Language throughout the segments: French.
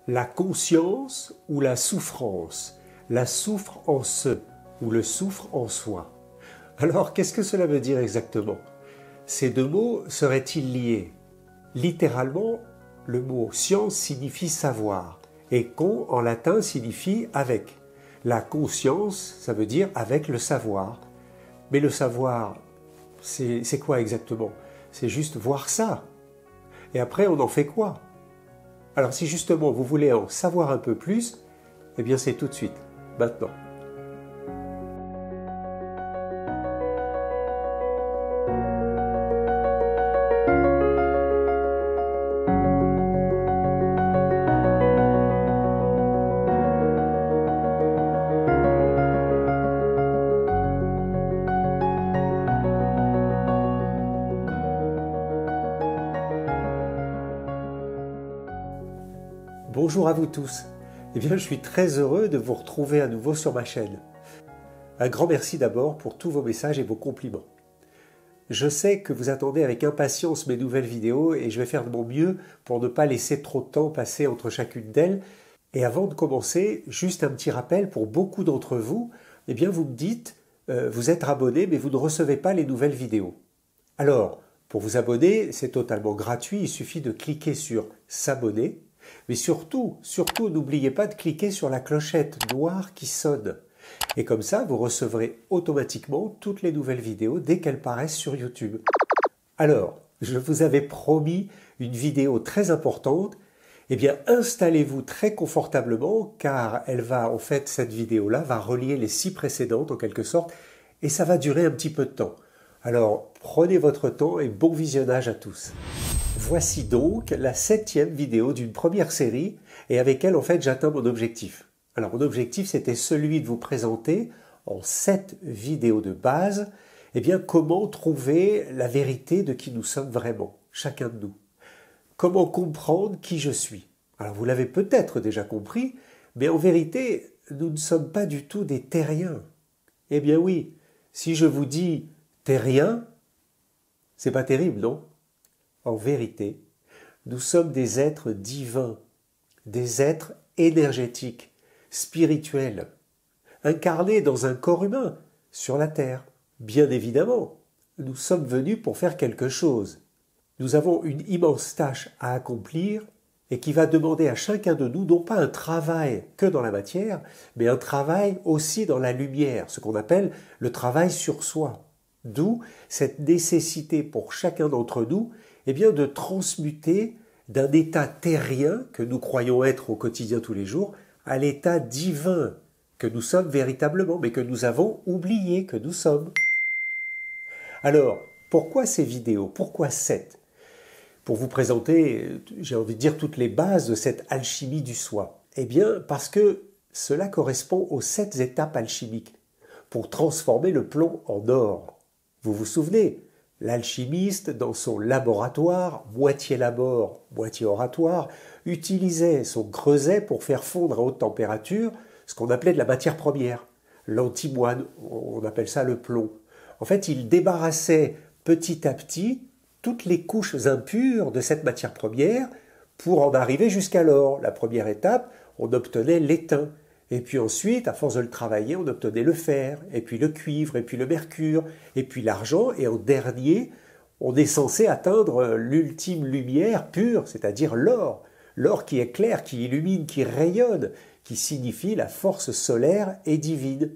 La conscience ou la souffrance, la souffre en ce ou le souffre en soi. Alors, qu'est-ce que cela veut dire exactement? Ces deux mots seraient-ils liés? Littéralement, le mot science signifie savoir et con en latin signifie avec. La conscience, ça veut dire avec le savoir. Mais le savoir, c'est quoi exactement? C'est juste voir ça. Et après, on en fait quoi? Alors si justement vous voulez en savoir un peu plus, eh bien c'est tout de suite, maintenant. Bonjour à vous tous. Eh bien, je suis très heureux de vous retrouver à nouveau sur ma chaîne. Un grand merci d'abord pour tous vos messages et vos compliments. Je sais que vous attendez avec impatience mes nouvelles vidéos et je vais faire de mon mieux pour ne pas laisser trop de temps passer entre chacune d'elles. Et avant de commencer, juste un petit rappel pour beaucoup d'entre vous, eh bien vous me dites, vous êtes abonné mais vous ne recevez pas les nouvelles vidéos. Alors, pour vous abonner, c'est totalement gratuit, il suffit de cliquer sur s'abonner. Mais surtout, n'oubliez pas de cliquer sur la clochette noire qui sonne. Et comme ça, vous recevrez automatiquement toutes les nouvelles vidéos dès qu'elles paraissent sur YouTube. Alors, je vous avais promis une vidéo très importante. Eh bien, installez-vous très confortablement car cette vidéo-là va relier les 6 précédentes en quelque sorte et ça va durer un petit peu de temps. Alors, prenez votre temps et bon visionnage à tous. Voici donc la 7e vidéo d'une première série et avec elle, j'atteins mon objectif. Alors, mon objectif, c'était celui de vous présenter en 7 vidéos de base, comment trouver la vérité de qui nous sommes vraiment, chacun de nous. Comment comprendre qui je suis. Alors, vous l'avez peut-être déjà compris, mais en vérité, nous ne sommes pas du tout des terriens. Eh bien oui, si je vous dis terrien, c'est pas terrible, non? En vérité, nous sommes des êtres divins, des êtres énergétiques, spirituels, incarnés dans un corps humain, sur la Terre. Bien évidemment, nous sommes venus pour faire quelque chose. Nous avons une immense tâche à accomplir et qui va demander à chacun de nous non pas un travail que dans la matière, mais un travail aussi dans la lumière, ce qu'on appelle le travail sur soi. D'où cette nécessité pour chacun d'entre nous de transmuter d'un état terrien que nous croyons être au quotidien tous les jours à l'état divin que nous sommes véritablement, mais que nous avons oublié que nous sommes. Alors, pourquoi ces vidéos? Pourquoi 7? Pour vous présenter, j'ai envie de dire, toutes les bases de cette alchimie du soi. Eh bien, parce que cela correspond aux 7 étapes alchimiques pour transformer le plomb en or. Vous vous souvenez? L'alchimiste, dans son laboratoire, moitié labor, moitié oratoire, utilisait son creuset pour faire fondre à haute température ce qu'on appelait de la matière première, l'antimoine, on appelle ça le plomb. En fait, il débarrassait petit à petit toutes les couches impures de cette matière première pour en arriver jusqu'à l'or. La première étape, on obtenait l'étain. Et puis ensuite, à force de le travailler, on obtenait le fer, et puis le cuivre, et puis le mercure, et puis l'argent, et en dernier, on est censé atteindre l'ultime lumière pure, c'est-à-dire l'or. L'or qui est clair, qui illumine, qui rayonne, qui signifie la force solaire et divine.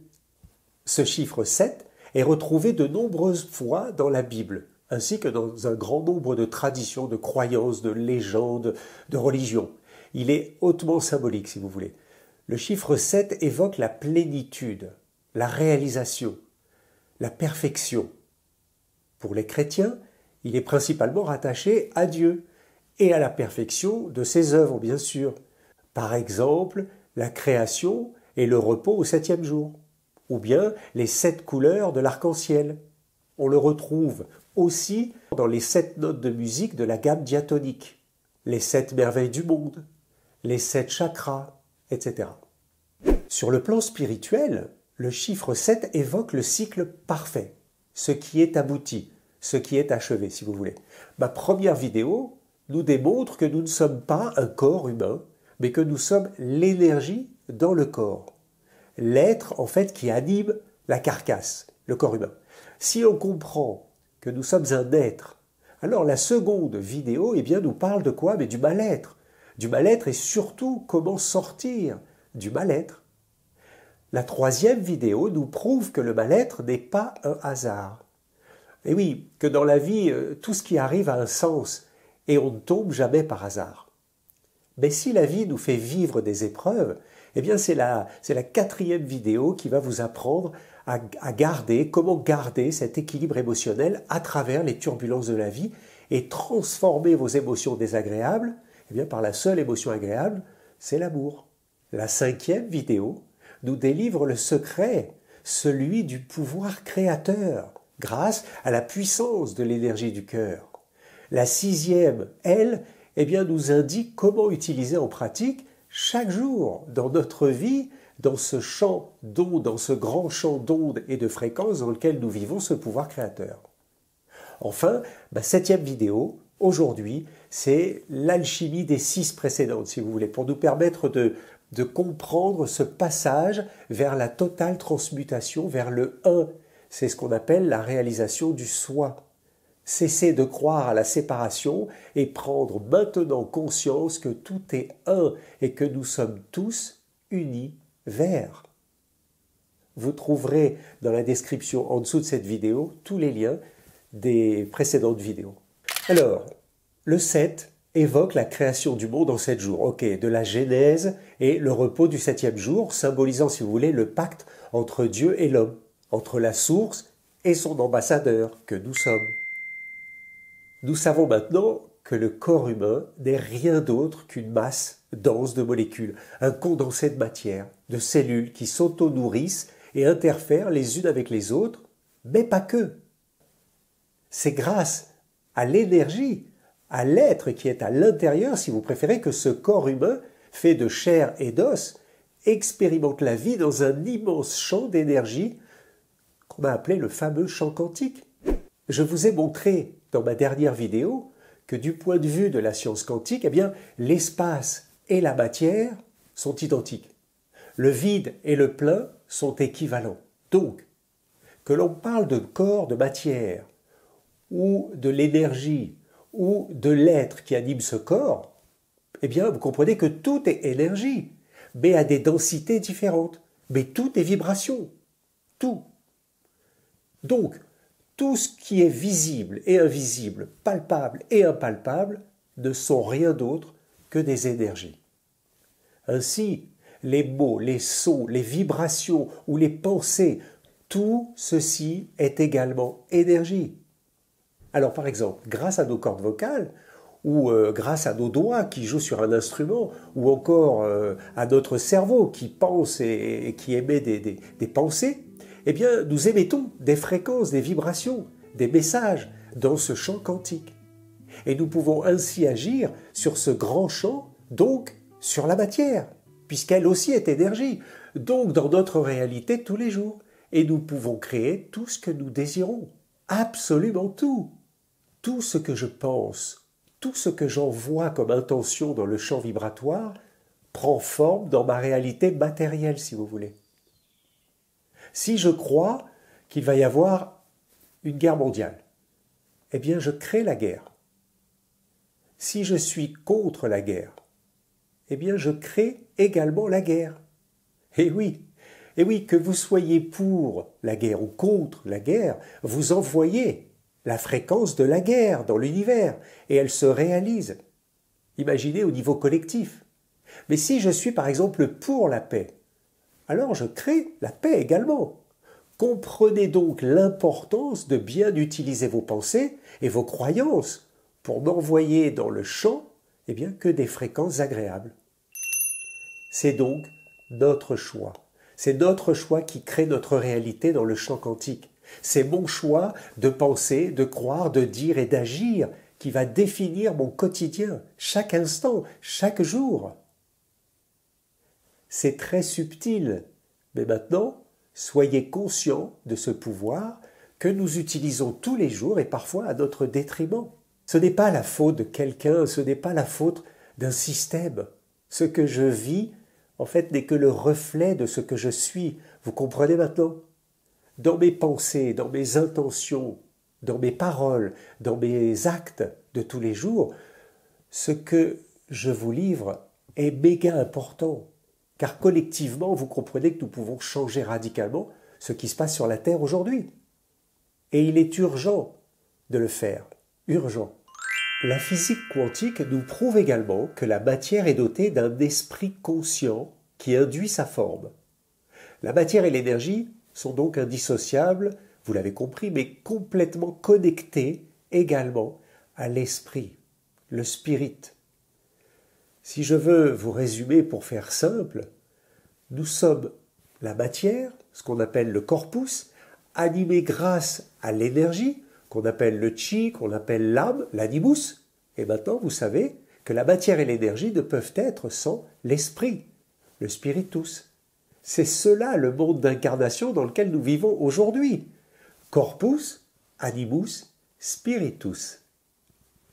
Ce chiffre 7 est retrouvé de nombreuses fois dans la Bible, ainsi que dans un grand nombre de traditions, de croyances, de légendes, de religions. Il est hautement symbolique, si vous voulez. Le chiffre 7 évoque la plénitude, la réalisation, la perfection. Pour les chrétiens, il est principalement rattaché à Dieu et à la perfection de ses œuvres, bien sûr. Par exemple, la création et le repos au 7e jour, ou bien les 7 couleurs de l'arc-en-ciel. On le retrouve aussi dans les 7 notes de musique de la gamme diatonique, les 7 merveilles du monde, les 7 chakras, etc. Sur le plan spirituel, le chiffre 7 évoque le cycle parfait, ce qui est abouti, ce qui est achevé, si vous voulez. Ma première vidéo nous démontre que nous ne sommes pas un corps humain, mais que nous sommes l'énergie dans le corps. L'être, en fait, qui anime la carcasse, le corps humain. Si on comprend que nous sommes un être, alors la seconde vidéo, eh bien, nous parle de quoi? Mais du mal-être. Du mal-être et surtout comment sortir du mal-être. La troisième vidéo nous prouve que le mal-être n'est pas un hasard. Et oui, que dans la vie, tout ce qui arrive a un sens et on ne tombe jamais par hasard. Mais si la vie nous fait vivre des épreuves, eh bien c'est la quatrième vidéo qui va vous apprendre à garder, comment garder cet équilibre émotionnel à travers les turbulences de la vie et transformer vos émotions désagréables eh bien, par la seule émotion agréable, c'est l'amour. La cinquième vidéo nous délivre le secret, celui du pouvoir créateur, grâce à la puissance de l'énergie du cœur. La sixième, elle, eh bien, nous indique comment utiliser en pratique chaque jour dans notre vie, dans ce champ d'ondes, dans ce grand champ d'ondes et de fréquences dans lequel nous vivons ce pouvoir créateur. Enfin, ma septième vidéo, aujourd'hui, c'est l'alchimie des 6 précédentes, si vous voulez, pour nous permettre de comprendre ce passage vers la totale transmutation, vers le un. C'est ce qu'on appelle la réalisation du soi. Cesser de croire à la séparation et prendre maintenant conscience que tout est un et que nous sommes tous unis vers. Vous trouverez dans la description en dessous de cette vidéo tous les liens des précédentes vidéos. Alors, le 7 évoque la création du monde en 7 jours, de la Genèse et le repos du 7e jour, symbolisant, si vous voulez, le pacte entre Dieu et l'homme, entre la source et son ambassadeur, que nous sommes. Nous savons maintenant que le corps humain n'est rien d'autre qu'une masse dense de molécules, un condensé de matière, de cellules qui s'auto-nourrissent et interfèrent les unes avec les autres, mais pas que. C'est grâce à l'énergie, à l'être qui est à l'intérieur, si vous préférez, que ce corps humain, fait de chair et d'os, expérimente la vie dans un immense champ d'énergie qu'on a appelé le fameux champ quantique. Je vous ai montré dans ma dernière vidéo que du point de vue de la science quantique, eh bien, l'espace et la matière sont identiques. Le vide et le plein sont équivalents. Donc, que l'on parle de corps, de matière, ou de l'énergie, ou de l'être qui anime ce corps, eh bien, vous comprenez que tout est énergie, mais à des densités différentes. Mais tout est vibration. Tout. Donc, tout ce qui est visible et invisible, palpable et impalpable, ne sont rien d'autre que des énergies. Ainsi, les mots, les sons, les vibrations ou les pensées, tout ceci est également énergie. Alors par exemple, grâce à nos cordes vocales, ou grâce à nos doigts qui jouent sur un instrument, ou encore à notre cerveau qui pense et qui émet des pensées, eh bien nous émettons des fréquences, des vibrations, des messages dans ce champ quantique. Et nous pouvons ainsi agir sur ce grand champ, donc sur la matière, puisqu'elle aussi est énergie, donc dans notre réalité de tous les jours. Et nous pouvons créer tout ce que nous désirons, absolument tout. Tout ce que je pense, tout ce que j'envoie comme intention dans le champ vibratoire prend forme dans ma réalité matérielle, si vous voulez. Si je crois qu'il va y avoir une guerre mondiale, eh bien je crée la guerre. Si je suis contre la guerre, eh bien je crée également la guerre. Et oui, que vous soyez pour la guerre ou contre la guerre, vous envoyez la fréquence de la guerre dans l'univers, et elle se réalise. Imaginez au niveau collectif. Mais si je suis par exemple pour la paix, alors je crée la paix également. Comprenez donc l'importance de bien utiliser vos pensées et vos croyances pour n'envoyer dans le champ que des fréquences agréables. C'est donc notre choix. C'est notre choix qui crée notre réalité dans le champ quantique. C'est mon choix de penser, de croire, de dire et d'agir qui va définir mon quotidien, chaque instant, chaque jour. C'est très subtil, mais maintenant, soyez conscients de ce pouvoir que nous utilisons tous les jours et parfois à notre détriment. Ce n'est pas la faute de quelqu'un, ce n'est pas la faute d'un système. Ce que je vis, en fait, n'est que le reflet de ce que je suis. Vous comprenez maintenant? Dans mes pensées, dans mes intentions, dans mes paroles, dans mes actes de tous les jours, ce que je vous livre est méga important. Car collectivement, vous comprenez que nous pouvons changer radicalement ce qui se passe sur la Terre aujourd'hui. Et il est urgent de le faire. Urgent. La physique quantique nous prouve également que la matière est dotée d'un esprit conscient qui induit sa forme. La matière et l'énergie sont donc indissociables, vous l'avez compris, mais complètement connectés également à l'esprit, le spirit. Si je veux vous résumer pour faire simple, nous sommes la matière, ce qu'on appelle le corpus, animé grâce à l'énergie, qu'on appelle le chi, qu'on appelle l'âme, l'animus. Et maintenant, vous savez que la matière et l'énergie ne peuvent être sans l'esprit, le spiritus. C'est cela le monde d'incarnation dans lequel nous vivons aujourd'hui. Corpus, animus, spiritus.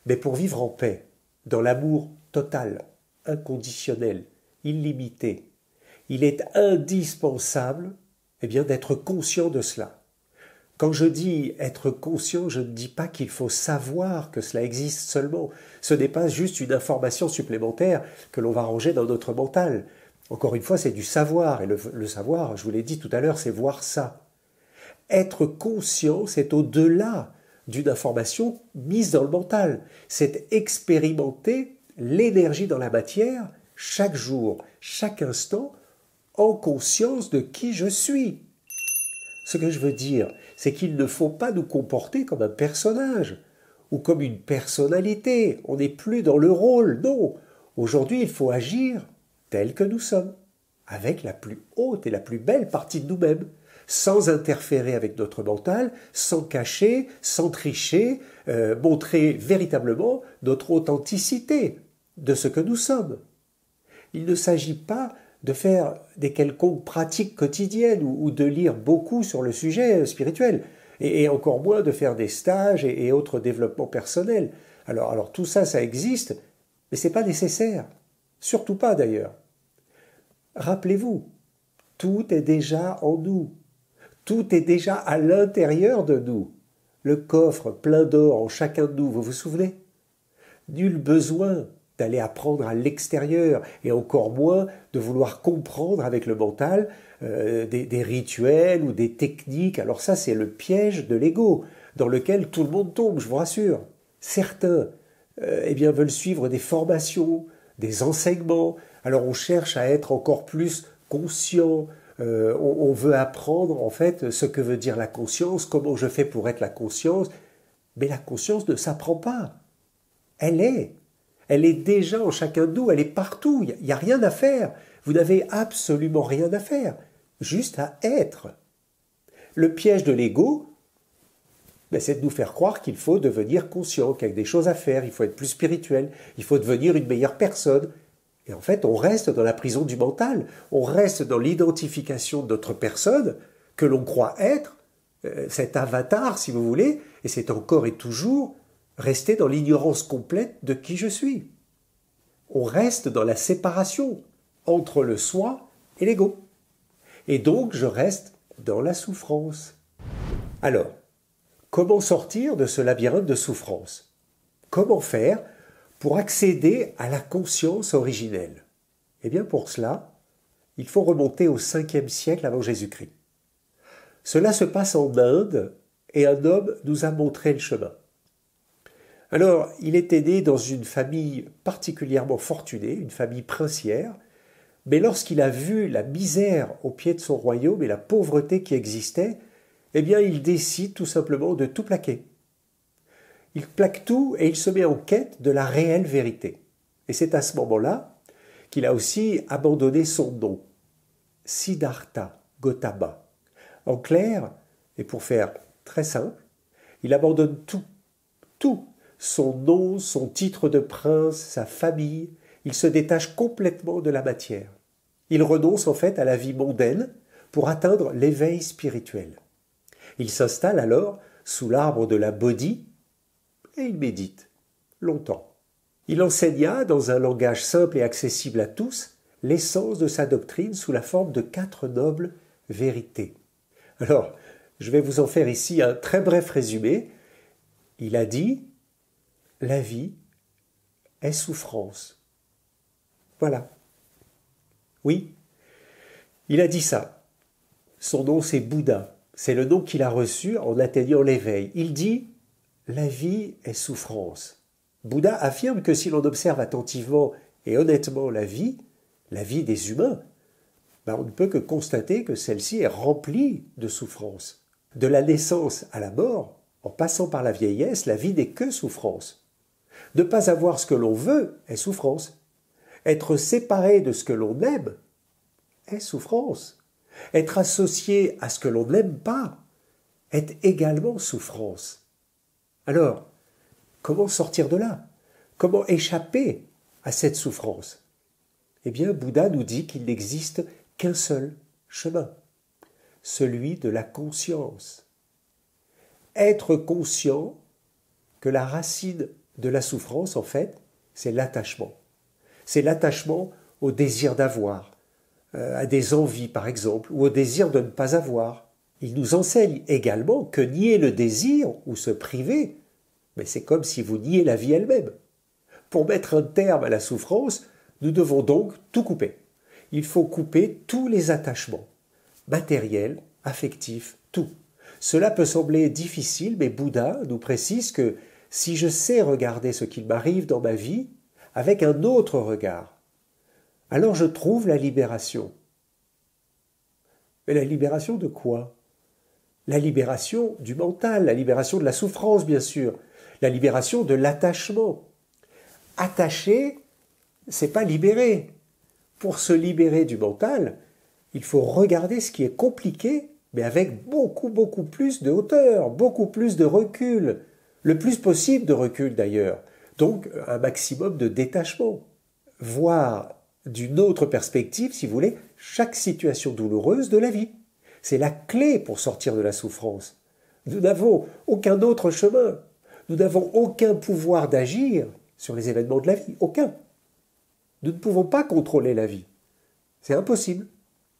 Mais pour vivre en paix, dans l'amour total, inconditionnel, illimité, il est indispensable d'être conscient de cela. Quand je dis être conscient, je ne dis pas qu'il faut savoir que cela existe seulement. Ce n'est pas juste une information supplémentaire que l'on va ranger dans notre mental. Encore une fois, c'est du savoir. Et le savoir, je vous l'ai dit tout à l'heure, c'est voir ça. Être conscient, c'est au-delà d'une information mise dans le mental. C'est expérimenter l'énergie dans la matière chaque jour, chaque instant, en conscience de qui je suis. Ce que je veux dire, c'est qu'il ne faut pas nous comporter comme un personnage ou comme une personnalité. On n'est plus dans le rôle, non. Aujourd'hui, il faut agir tel que nous sommes, avec la plus haute et la plus belle partie de nous-mêmes, sans interférer avec notre mental, sans cacher, sans tricher, montrer véritablement notre authenticité de ce que nous sommes. Il ne s'agit pas de faire des quelconques pratiques quotidiennes ou de lire beaucoup sur le sujet spirituel, et encore moins de faire des stages et autres développements personnels. Alors tout ça, ça existe, mais ce n'est pas nécessaire. Surtout pas d'ailleurs. Rappelez-vous, tout est déjà en nous. Tout est déjà à l'intérieur de nous. Le coffre plein d'or en chacun de nous, vous vous souvenez? Nul besoin d'aller apprendre à l'extérieur, et encore moins de vouloir comprendre avec le mental des rituels ou des techniques. Alors ça, c'est le piège de l'ego, dans lequel tout le monde tombe, je vous rassure. Certains veulent suivre des formations, des enseignements, alors on cherche à être encore plus conscient, on veut apprendre en fait ce que veut dire la conscience, comment je fais pour être la conscience, mais la conscience ne s'apprend pas. Elle est déjà en chacun de nous, elle est partout, il n'y a rien à faire. Vous n'avez absolument rien à faire, juste à être. Le piège de l'ego, c'est de nous faire croire qu'il faut devenir conscient, qu'il y a des choses à faire, il faut être plus spirituel, il faut devenir une meilleure personne. Et en fait, on reste dans la prison du mental, on reste dans l'identification de notre personne que l'on croit être, cet avatar si vous voulez, et c'est encore et toujours rester dans l'ignorance complète de qui je suis. On reste dans la séparation entre le soi et l'ego. Et donc, je reste dans la souffrance. Alors, comment sortir de ce labyrinthe de souffrance? Comment faire pour accéder à la conscience originelle? Eh bien, pour cela, il faut remonter au 5e siècle avant Jésus-Christ. Cela se passe en Inde et un homme nous a montré le chemin. Alors, il était né dans une famille particulièrement fortunée, une famille princière, mais lorsqu'il a vu la misère au pied de son royaume et la pauvreté qui existait, eh bien, il décide tout simplement de tout plaquer. Il plaque tout et il se met en quête de la réelle vérité. Et c'est à ce moment-là qu'il a aussi abandonné son nom, Siddhartha Gautama. En clair, et pour faire très simple, il abandonne tout. Son nom, son titre de prince, sa famille, il se détache complètement de la matière. Il renonce en fait à la vie mondaine pour atteindre l'éveil spirituel. Il s'installe alors sous l'arbre de la Bodhi et il médite longtemps. Il enseigna, dans un langage simple et accessible à tous, l'essence de sa doctrine sous la forme de 4 nobles vérités. Alors, je vais vous en faire ici un très bref résumé. Il a dit « La vie est souffrance ». Voilà. Oui, il a dit ça. Son nom, c'est Bouddha. C'est le nom qu'il a reçu en atteignant l'éveil. Il dit « La vie est souffrance ». Bouddha affirme que si l'on observe attentivement et honnêtement la vie des humains, on ne peut que constater que celle-ci est remplie de souffrance. De la naissance à la mort, en passant par la vieillesse, la vie n'est que souffrance. Ne pas avoir ce que l'on veut est souffrance. Être séparé de ce que l'on aime est souffrance. Être associé à ce que l'on n'aime pas est également souffrance. Alors, comment sortir de là? Comment échapper à cette souffrance? Eh bien, Bouddha nous dit qu'il n'existe qu'un seul chemin, celui de la conscience. Être conscient que la racine de la souffrance, en fait, c'est l'attachement. C'est l'attachement au désir d'avoir, à des envies par exemple, ou au désir de ne pas avoir. Il nous enseigne également que nier le désir ou se priver, mais c'est comme si vous niez la vie elle-même. Pour mettre un terme à la souffrance, nous devons donc tout couper. Il faut couper tous les attachements, matériels, affectifs, tout. Cela peut sembler difficile, mais Bouddha nous précise que si je sais regarder ce qu'il m'arrive dans ma vie avec un autre regard, alors je trouve la libération. Mais la libération de quoi? La libération du mental, la libération de la souffrance, bien sûr, la libération de l'attachement. Attacher, c'est pas libérer. Pour se libérer du mental, il faut regarder ce qui est compliqué, mais avec beaucoup plus de hauteur, beaucoup plus de recul, le plus possible de recul d'ailleurs, donc un maximum de détachement. Voir d'une autre perspective, si vous voulez, chaque situation douloureuse de la vie. C'est la clé pour sortir de la souffrance. Nous n'avons aucun autre chemin. Nous n'avons aucun pouvoir d'agir sur les événements de la vie. Aucun. Nous ne pouvons pas contrôler la vie. C'est impossible.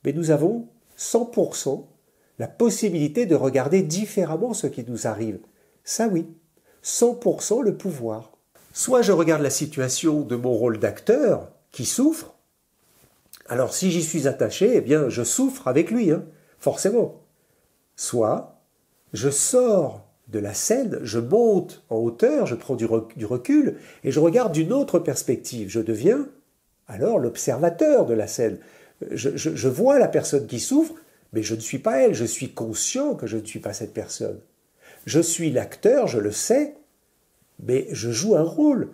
Mais nous avons 100% la possibilité de regarder différemment ce qui nous arrive. Ça oui. 100% le pouvoir. Soit je regarde la situation de mon rôle d'acteur qui souffre. Alors si j'y suis attaché, eh bien je souffre avec lui, forcément. Soit je sors de la scène, je monte en hauteur, je prends du recul et je regarde d'une autre perspective. Je deviens alors l'observateur de la scène. Je vois la personne qui souffre, mais je ne suis pas elle, je suis conscient que je ne suis pas cette personne. Je suis l'acteur, je le sais, mais je joue un rôle.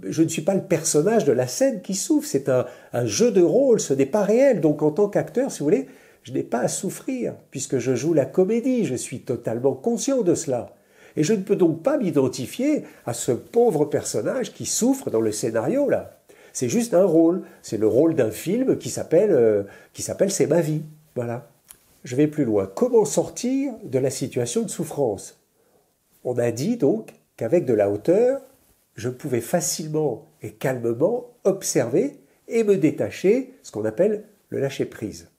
Je ne suis pas le personnage de la scène qui souffre, c'est un jeu de rôle, ce n'est pas réel. Donc en tant qu'acteur, si vous voulez, je n'ai pas à souffrir, puisque je joue la comédie, je suis totalement conscient de cela. Et je ne peux donc pas m'identifier à ce pauvre personnage qui souffre dans le scénario là. C'est juste un rôle, c'est le rôle d'un film qui s'appelle C'est ma vie. Voilà. Je vais plus loin. Comment sortir de la situation de souffrance? On a dit donc qu'avec de la hauteur, je pouvais facilement et calmement observer et me détacher, ce qu'on appelle le lâcher-prise.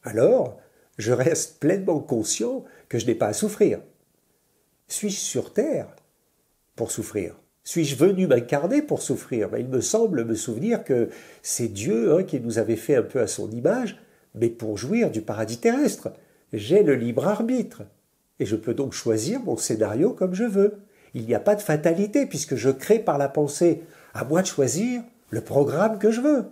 Alors, je reste pleinement conscient que je n'ai pas à souffrir. Suis-je sur Terre pour souffrir? Suis-je venu m'incarner pour souffrir? Il me semble me souvenir que c'est Dieu qui nous avait fait un peu à son image, mais pour jouir du paradis terrestre. J'ai le libre arbitre, et je peux donc choisir mon scénario comme je veux. Il n'y a pas de fatalité, puisque je crée par la pensée. À moi de choisir le programme que je veux.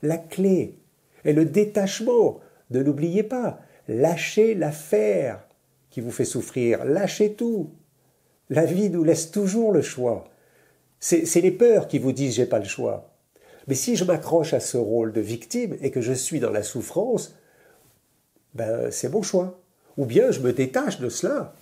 La clé est le détachement. Ne l'oubliez pas. Lâchez l'affaire qui vous fait souffrir. Lâchez tout. La vie nous laisse toujours le choix. C'est les peurs qui vous disent « j'ai pas le choix ». Mais si je m'accroche à ce rôle de victime et que je suis dans la souffrance, c'est mon choix. Ou bien je me détache de cela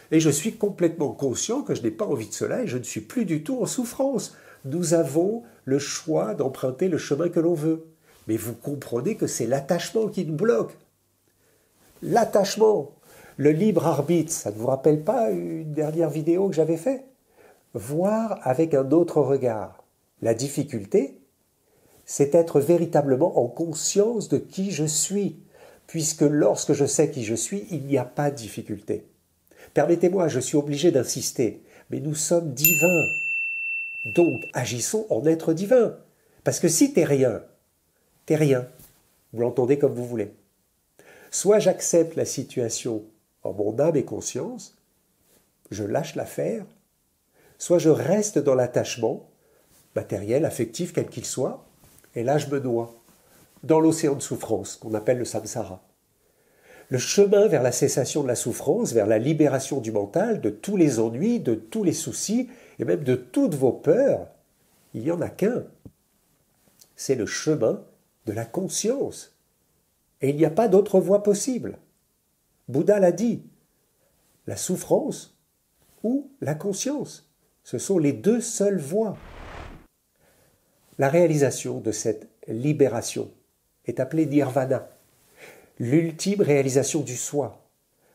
et je suis complètement conscient que je n'ai pas envie de cela et je ne suis plus du tout en souffrance. Nous avons le choix d'emprunter le chemin que l'on veut. Mais vous comprenez que c'est l'attachement qui nous bloque. L'attachement, le libre arbitre, ça ne vous rappelle pas une dernière vidéo que j'avais faite? voir avec un autre regard. La difficulté, c'est être véritablement en conscience de qui je suis, puisque lorsque je sais qui je suis, il n'y a pas de difficulté. Permettez-moi, je suis obligé d'insister, mais nous sommes divins. Donc, agissons en être divin. Parce que si t'es rien, t'es rien. Vous l'entendez comme vous voulez. Soit j'accepte la situation en mon âme et conscience, je lâche l'affaire, soit je reste dans l'attachement, matériel, affectif, quel qu'il soit, et là je me noie, dans l'océan de souffrance qu'on appelle le samsara. Le chemin vers la cessation de la souffrance, vers la libération du mental, de tous les ennuis, de tous les soucis, et même de toutes vos peurs, il n'y en a qu'un. C'est le chemin de la conscience. Et il n'y a pas d'autre voie possible. Bouddha l'a dit, la souffrance ou la conscience, ce sont les deux seules voies. La réalisation de cette libération est appelée nirvana, l'ultime réalisation du soi.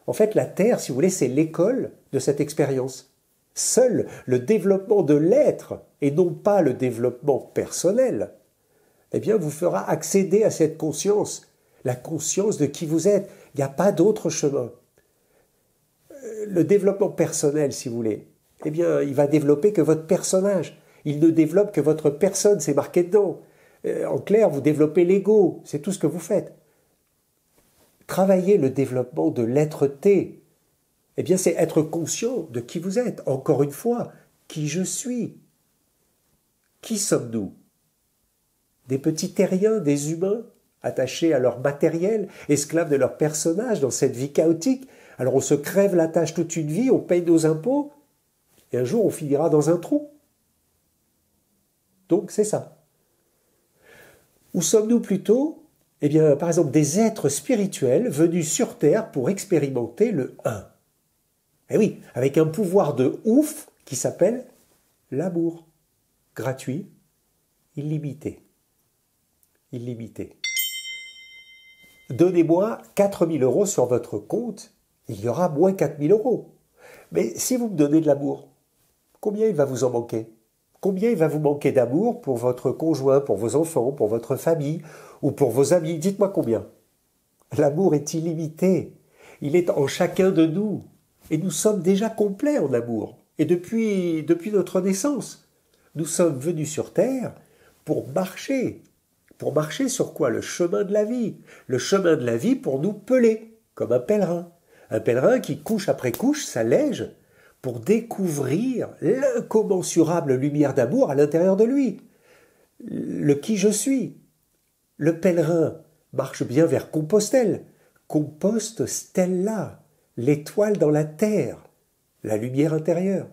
En fait, la Terre, si vous voulez, c'est l'école de cette expérience. Seul le développement de l'être, et non pas le développement personnel, eh bien, vous fera accéder à cette conscience, la conscience de qui vous êtes. Il n'y a pas d'autre chemin. Le développement personnel, si vous voulez, eh bien, il va développer que votre personnage. Il ne développe que votre personne, c'est marqué dedans. En clair, vous développez l'ego, c'est tout ce que vous faites. Travailler le développement de l'être-té, eh bien, c'est être conscient de qui vous êtes. Encore une fois, qui je suis. Qui sommes-nous? Des petits terriens, des humains, attachés à leur matériel, esclaves de leur personnage dans cette vie chaotique. Alors on se crève la tâche toute une vie, on paye nos impôts, et un jour on finira dans un trou. Donc c'est ça. Où sommes-nous plutôt? Eh bien, par exemple, des êtres spirituels venus sur Terre pour expérimenter le un. Eh oui, avec un pouvoir de ouf qui s'appelle l'amour. Gratuit, illimité. Illimité. Donnez-moi 4 000 € sur votre compte, il y aura moins 4 000 €. Mais si vous me donnez de l'amour, combien il va vous en manquer? Combien il va vous manquer d'amour pour votre conjoint, pour vos enfants, pour votre famille ou pour vos amis? Dites-moi combien. L'amour est illimité. Il est en chacun de nous. Et nous sommes déjà complets en amour. Et depuis notre naissance, nous sommes venus sur Terre pour marcher. Pour marcher sur quoi? Le chemin de la vie. Le chemin de la vie pour nous peler, comme un pèlerin. Un pèlerin qui, couche après couche, s'allège pour découvrir l'incommensurable lumière d'amour à l'intérieur de lui. Le qui je suis. Le pèlerin marche bien vers Compostelle. Compost stella, l'étoile dans la terre, la lumière intérieure.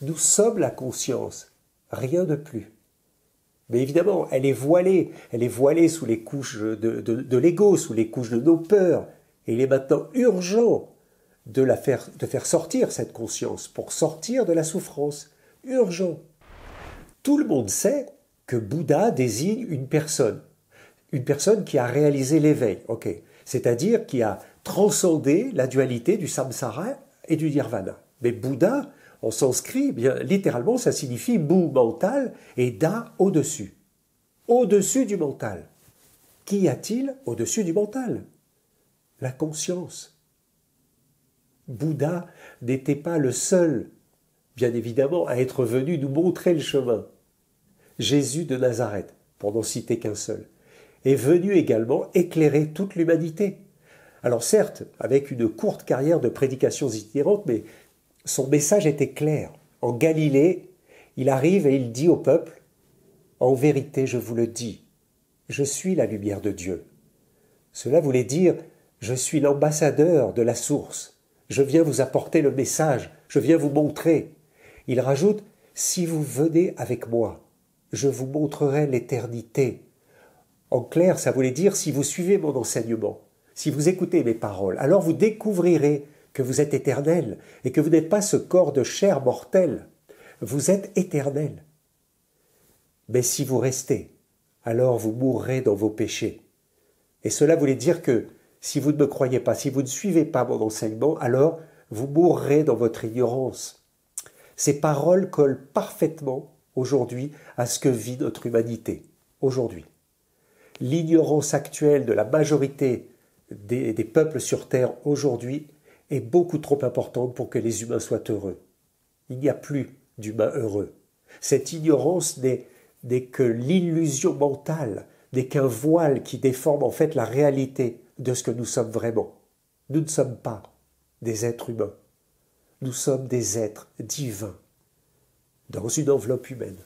Nous sommes la conscience, rien de plus. Mais évidemment, elle est voilée sous les couches de l'ego, sous les couches de nos peurs. Et il est maintenant urgent de faire sortir cette conscience pour sortir de la souffrance. Urgent. Tout le monde sait que Bouddha désigne une personne qui a réalisé l'éveil, c'est-à-dire qui a transcendé la dualité du samsara et du nirvana. Mais Bouddha, en sanskrit, bien littéralement, ça signifie bu mental et da au-dessus. Au-dessus du mental. Qu'y a-t-il au-dessus du mental? La conscience. Bouddha n'était pas le seul, bien évidemment, à être venu nous montrer le chemin. Jésus de Nazareth, pour n'en citer qu'un seul, est venu également éclairer toute l'humanité. Alors certes, avec une courte carrière de prédications itinérantes, mais son message était clair. En Galilée, il arrive et il dit au peuple, « En vérité, je vous le dis, je suis la lumière de Dieu. » Cela voulait dire, « Je suis l'ambassadeur de la source. Je viens vous apporter le message, je viens vous montrer. » Il rajoute, « Si vous venez avec moi, je vous montrerai l'éternité. » En clair, ça voulait dire, si vous suivez mon enseignement, si vous écoutez mes paroles, alors vous découvrirez que vous êtes éternel et que vous n'êtes pas ce corps de chair mortelle. Vous êtes éternel. Mais si vous restez, alors vous mourrez dans vos péchés. Et cela voulait dire que si vous ne me croyez pas, si vous ne suivez pas mon enseignement, alors vous mourrez dans votre ignorance. Ces paroles collent parfaitement aujourd'hui à ce que vit notre humanité, aujourd'hui. L'ignorance actuelle de la majorité des peuples sur Terre aujourd'hui est beaucoup trop importante pour que les humains soient heureux. Il n'y a plus d'humains heureux. Cette ignorance n'est que l'illusion mentale, n'est qu'un voile qui déforme en fait la réalité de ce que nous sommes vraiment. Nous ne sommes pas des êtres humains. Nous sommes des êtres divins, dans une enveloppe humaine.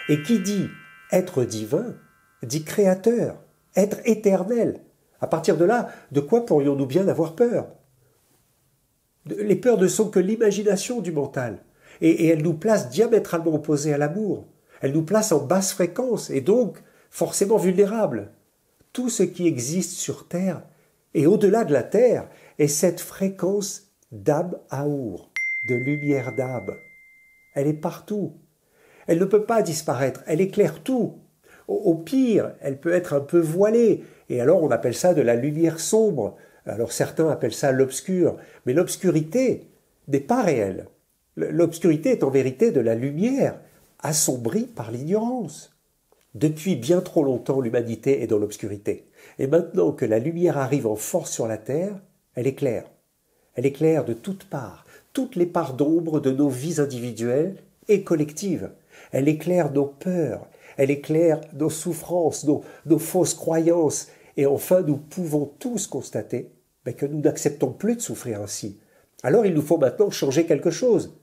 Et qui dit être divin, dit créateur, être éternel. À partir de là, de quoi pourrions-nous bien avoir peur? Les peurs ne sont que l'imagination du mental. Et elles nous placent diamétralement opposés à l'amour. Elles nous placent en basse fréquence et donc forcément vulnérables. Tout ce qui existe sur Terre et au-delà de la Terre est cette fréquence d'âme aour, de lumière d'âme. Elle est partout. Elle ne peut pas disparaître, elle éclaire tout. Au pire, elle peut être un peu voilée, et alors on appelle ça de la lumière sombre. Alors certains appellent ça l'obscur, mais l'obscurité n'est pas réelle. L'obscurité est en vérité de la lumière, assombrie par l'ignorance. Depuis bien trop longtemps, l'humanité est dans l'obscurité. Et maintenant que la lumière arrive en force sur la terre, elle éclaire. Elle éclaire de toutes parts, toutes les parts d'ombre de nos vies individuelles et collectives. Elle éclaire nos peurs, elle éclaire nos souffrances, nos fausses croyances. Et enfin, nous pouvons tous constater que nous n'acceptons plus de souffrir ainsi. Alors il nous faut maintenant changer quelque chose.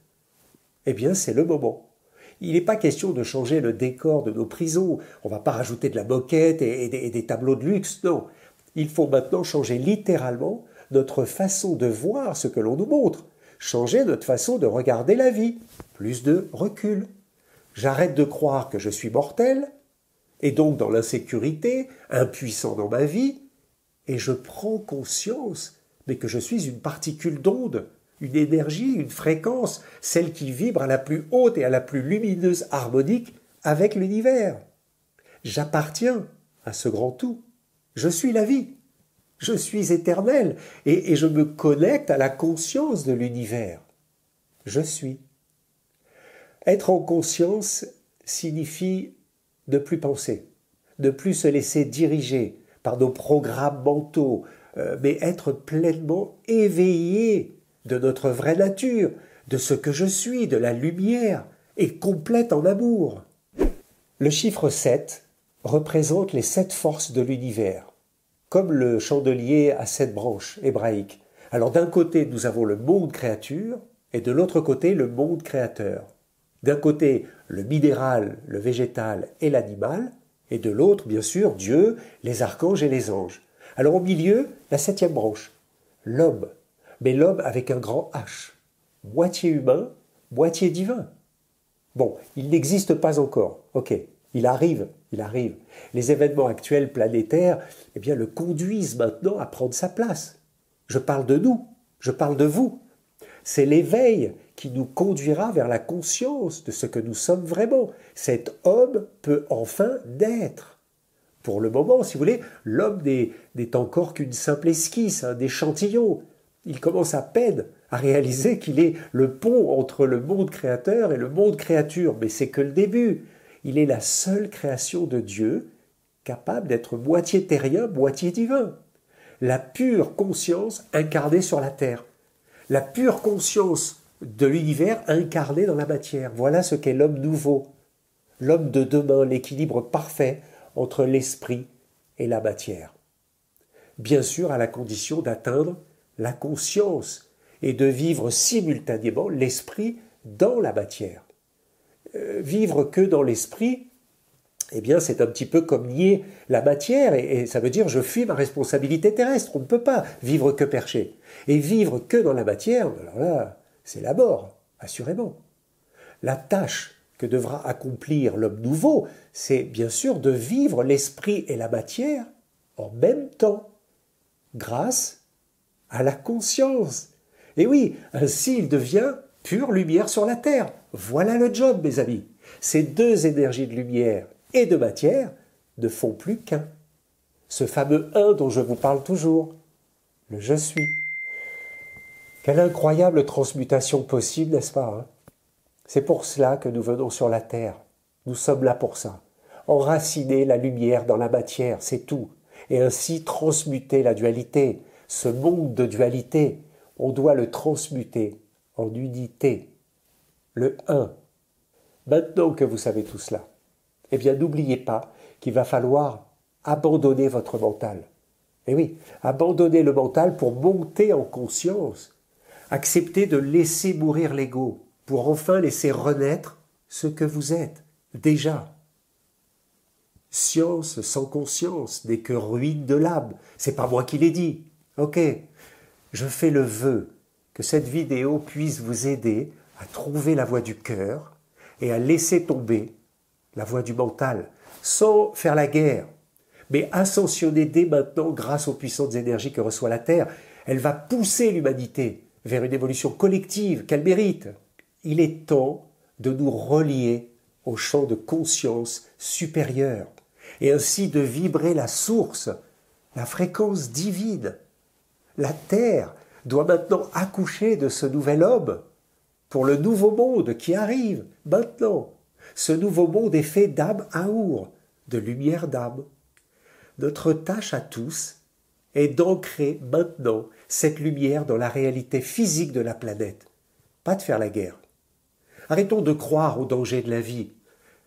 Eh bien, c'est le moment. Il n'est pas question de changer le décor de nos prisons. On ne va pas rajouter de la moquette et des tableaux de luxe, non. Il faut maintenant changer littéralement notre façon de voir ce que l'on nous montre. Changer notre façon de regarder la vie. Plus de recul. J'arrête de croire que je suis mortel, et donc dans l'insécurité, impuissant dans ma vie, et je prends conscience, mais que je suis une particule d'onde, une énergie, une fréquence, celle qui vibre à la plus haute et à la plus lumineuse harmonique avec l'univers. J'appartiens à ce grand tout. Je suis la vie. Je suis éternel et je me connecte à la conscience de l'univers. Je suis. Être en conscience signifie ne plus penser, ne plus se laisser diriger par nos programmes mentaux, mais être pleinement éveillé de notre vraie nature, de ce que je suis, de la lumière, et complète en amour. Le chiffre 7 représente les 7 forces de l'univers, comme le chandelier à 7 branches hébraïques. Alors d'un côté, nous avons le monde créature, et de l'autre côté, le monde créateur. D'un côté, le minéral, le végétal et l'animal, et de l'autre, bien sûr, Dieu, les archanges et les anges. Alors au milieu, la 7e branche, l'homme, mais l'homme avec un grand H, moitié humain, moitié divin. Bon, il n'existe pas encore, ok, il arrive. Les événements actuels planétaires, eh bien, le conduisent maintenant à prendre sa place. Je parle de nous, je parle de vous. C'est l'éveil qui nous conduira vers la conscience de ce que nous sommes vraiment. Cet homme peut enfin naître. Pour le moment, si vous voulez, l'homme n'est encore qu'une simple esquisse, un échantillon. Il commence à peine à réaliser qu'il est le pont entre le monde créateur et le monde créature, mais c'est que le début. Il est la seule création de Dieu, capable d'être moitié terrien, moitié divin. La pure conscience incarnée sur la terre. La pure conscience de l'univers incarné dans la matière. Voilà ce qu'est l'homme nouveau. L'homme de demain, l'équilibre parfait entre l'esprit et la matière. Bien sûr, à la condition d'atteindre la conscience et de vivre simultanément l'esprit dans la matière. Vivre que dans l'esprit, eh bien, c'est un petit peu comme nier la matière, et ça veut dire je fuis ma responsabilité terrestre. On ne peut pas vivre que perché. Et vivre que dans la matière, alors là, c'est la mort, assurément. La tâche que devra accomplir l'homme nouveau, c'est bien sûr de vivre l'esprit et la matière en même temps, grâce à la conscience. Et oui, ainsi il devient pure lumière sur la terre. Voilà le job, mes amis. Ces deux énergies de lumière et de matière ne font plus qu'un. Ce fameux un dont je vous parle toujours, le je suis. Quelle incroyable transmutation possible, n'est-ce pas, hein? C'est pour cela que nous venons sur la terre. Nous sommes là pour ça. Enraciner la lumière dans la matière, c'est tout. Et ainsi transmuter la dualité. Ce monde de dualité, on doit le transmuter en unité. Le un. Maintenant que vous savez tout cela, eh bien n'oubliez pas qu'il va falloir abandonner votre mental. Et oui, abandonner le mental pour monter en conscience. Accepter de laisser mourir l'ego pour enfin laisser renaître ce que vous êtes, déjà. Science sans conscience n'est que ruine de l'âme. C'est pas moi qui l'ai dit. Ok, je fais le vœu que cette vidéo puisse vous aider à trouver la voie du cœur et à laisser tomber la voie du mental, sans faire la guerre, mais ascensionner dès maintenant grâce aux puissantes énergies que reçoit la Terre. Elle va pousser l'humanité vers une évolution collective qu'elle mérite. Il est temps de nous relier au champ de conscience supérieur et ainsi de vibrer la source, la fréquence divine. La Terre doit maintenant accoucher de ce nouvel homme pour le nouveau monde qui arrive maintenant. Ce nouveau monde est fait d'âme aour, de lumière d'âme. Notre tâche à tous est d'ancrer maintenant cette lumière dans la réalité physique de la planète, pas de faire la guerre. Arrêtons de croire au danger de la vie.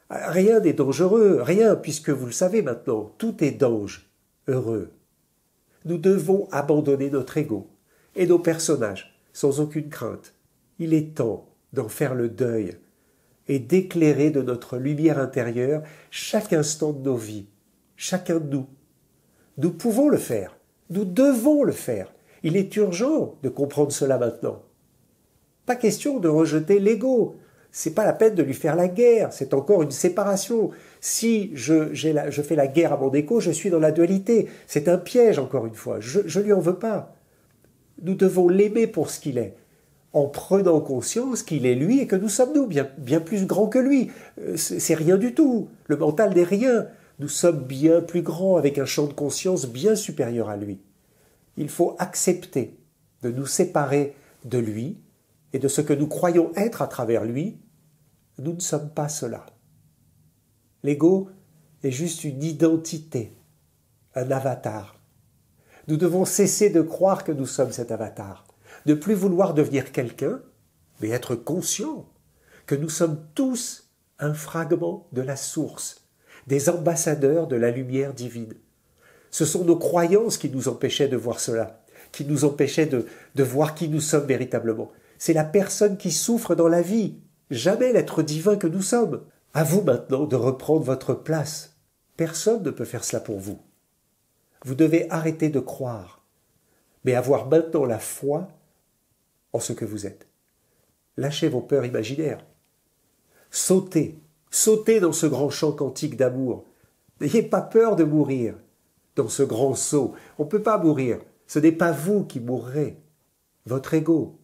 Rien n'est dangereux, rien, puisque vous le savez maintenant, tout est danger, heureux. Nous devons abandonner notre ego et nos personnages sans aucune crainte. Il est temps d'en faire le deuil et d'éclairer de notre lumière intérieure chaque instant de nos vies, chacun de nous. Nous pouvons le faire, nous devons le faire. Il est urgent de comprendre cela maintenant. Pas question de rejeter l'ego. C'est pas la peine de lui faire la guerre, c'est encore une séparation. Si je fais la guerre à mon ego, je suis dans la dualité. C'est un piège, encore une fois. Je lui en veux pas. Nous devons l'aimer pour ce qu'il est, en prenant conscience qu'il est lui et que nous sommes nous, bien plus grands que lui. C'est rien du tout. Le mental n'est rien. Nous sommes bien plus grands, avec un champ de conscience bien supérieur à lui. Il faut accepter de nous séparer de lui et de ce que nous croyons être à travers lui. Nous ne sommes pas cela. L'ego est juste une identité, un avatar. Nous devons cesser de croire que nous sommes cet avatar, ne plus vouloir devenir quelqu'un, mais être conscient que nous sommes tous un fragment de la source, des ambassadeurs de la lumière divine. Ce sont nos croyances qui nous empêchaient de voir cela, qui nous empêchaient de voir qui nous sommes véritablement. C'est la personne qui souffre dans la vie, jamais l'être divin que nous sommes. À vous maintenant de reprendre votre place. Personne ne peut faire cela pour vous. Vous devez arrêter de croire, mais avoir maintenant la foi en ce que vous êtes. Lâchez vos peurs imaginaires. Sautez dans ce grand champ quantique d'amour. N'ayez pas peur de mourir dans ce grand saut. On ne peut pas mourir. Ce n'est pas vous qui mourrez. Votre ego.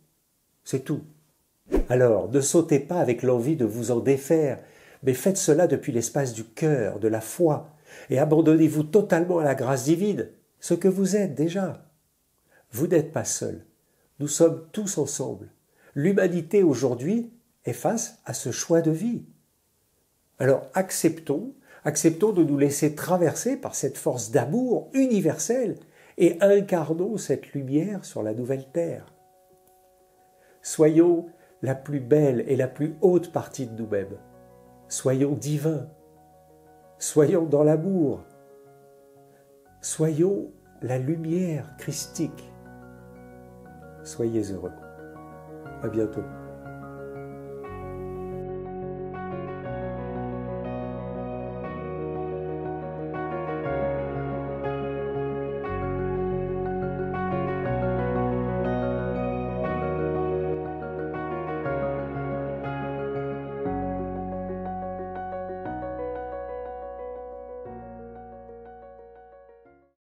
C'est tout. Alors, ne sautez pas avec l'envie de vous en défaire, mais faites cela depuis l'espace du cœur, de la foi, et abandonnez-vous totalement à la grâce divine, ce que vous êtes déjà. Vous n'êtes pas seul. Nous sommes tous ensemble. L'humanité aujourd'hui est face à ce choix de vie. Alors acceptons de nous laisser traverser par cette force d'amour universelle et incarnons cette lumière sur la nouvelle terre. Soyons la plus belle et la plus haute partie de nous-mêmes. Soyons divins. Soyons dans l'amour. Soyons la lumière christique. Soyez heureux. À bientôt.